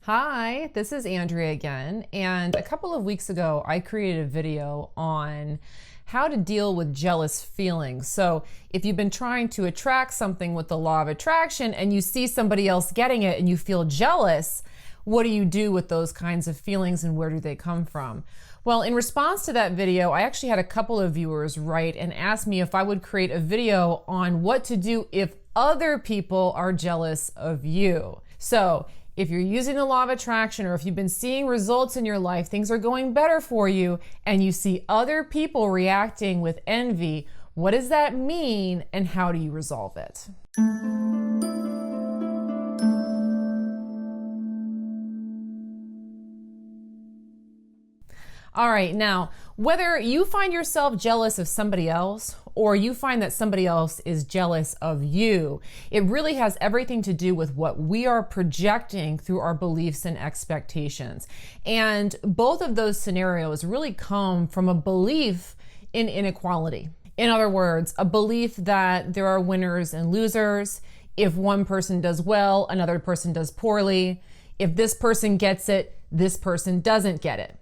Hi, this is Andrea again, and a couple of weeks ago I created a video on how to deal with jealous feelings. So if you've been trying to attract something with the law of attraction and you see somebody else getting it and you feel jealous, what do you do with those kinds of feelings and where do they come from? Well, in response to that video, I actually had a couple of viewers write and ask me if I would create a video on what to do if other people are jealous of you. So if you're using the law of attraction, or if you've been seeing results in your life, things are going better for you, and you see other people reacting with envy, what does that mean and how do you resolve it? All right, now, whether you find yourself jealous of somebody else or you find that somebody else is jealous of you, it really has everything to do with what we are projecting through our beliefs and expectations. And both of those scenarios really come from a belief in inequality. In other words, a belief that there are winners and losers. If one person does well, another person does poorly. If this person gets it, this person doesn't get it.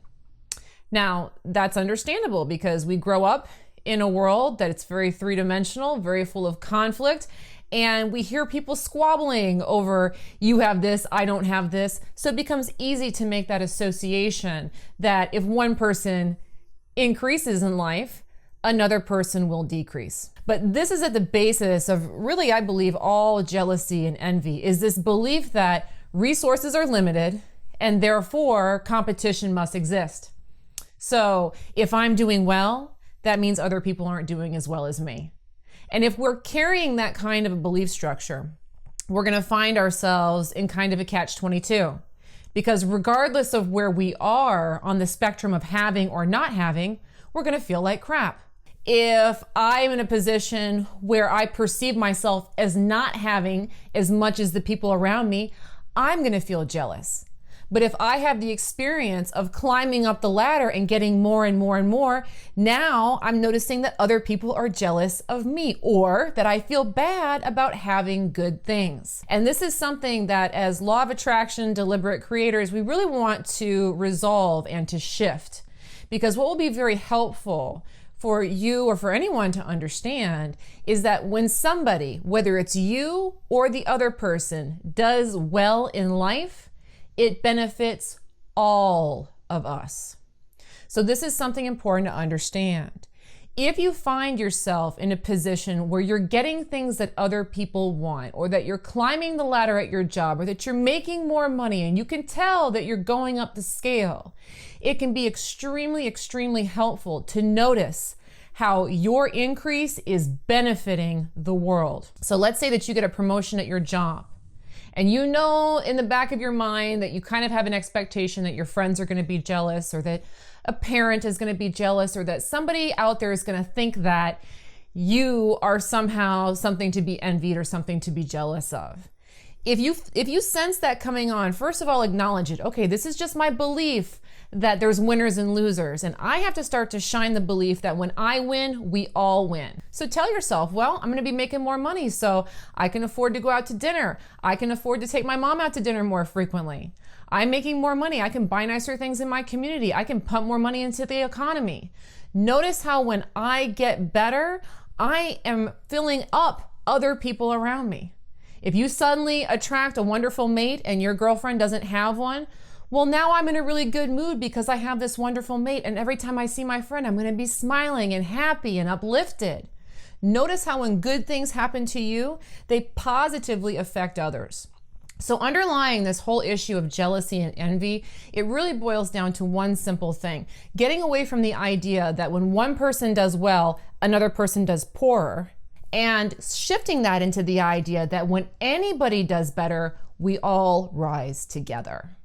Now, that's understandable because we grow up in a world that it's very three-dimensional, very full of conflict, and we hear people squabbling over, you have this, I don't have this. So it becomes easy to make that association that if one person increases in life, another person will decrease. But this is at the basis of really, I believe, all jealousy and envy, is this belief that resources are limited and therefore competition must exist. So if I'm doing well, that means other people aren't doing as well as me. And if we're carrying that kind of a belief structure, we're going to find ourselves in kind of a catch-22. Because regardless of where we are on the spectrum of having or not having, we're going to feel like crap. If I'm in a position where I perceive myself as not having as much as the people around me, I'm going to feel jealous. But if I have the experience of climbing up the ladder and getting more and more and more, now I'm noticing that other people are jealous of me, or that I feel bad about having good things. And this is something that, as law of attraction deliberate creators, we really want to resolve and to shift. Because what will be very helpful for you or for anyone to understand is that when somebody, whether it's you or the other person, does well in life, it benefits all of us. So this is something important to understand. If you find yourself in a position where you're getting things that other people want, or that you're climbing the ladder at your job, or that you're making more money and you can tell that you're going up the scale, it can be extremely, extremely helpful to notice how your increase is benefiting the world. So let's say that you get a promotion at your job. And you know in the back of your mind that you kind of have an expectation that your friends are going to be jealous, or that a parent is going to be jealous, or that somebody out there is going to think that you are somehow something to be envied or something to be jealous of. If you sense that coming on, first of all, acknowledge it. Okay, this is just my belief that there's winners and losers. And I have to start to shine the belief that when I win, we all win. So tell yourself, well, I'm going to be making more money, so I can afford to go out to dinner. I can afford to take my mom out to dinner more frequently. I'm making more money. I can buy nicer things in my community. I can pump more money into the economy. Notice how when I get better, I am filling up other people around me. If you suddenly attract a wonderful mate and your girlfriend doesn't have one, well, now I'm in a really good mood because I have this wonderful mate. And every time I see my friend, I'm going to be smiling and happy and uplifted. Notice how when good things happen to you, they positively affect others. So underlying this whole issue of jealousy and envy, it really boils down to one simple thing: getting away from the idea that when one person does well, another person does poorer, and shifting that into the idea that when anybody does better, we all rise together.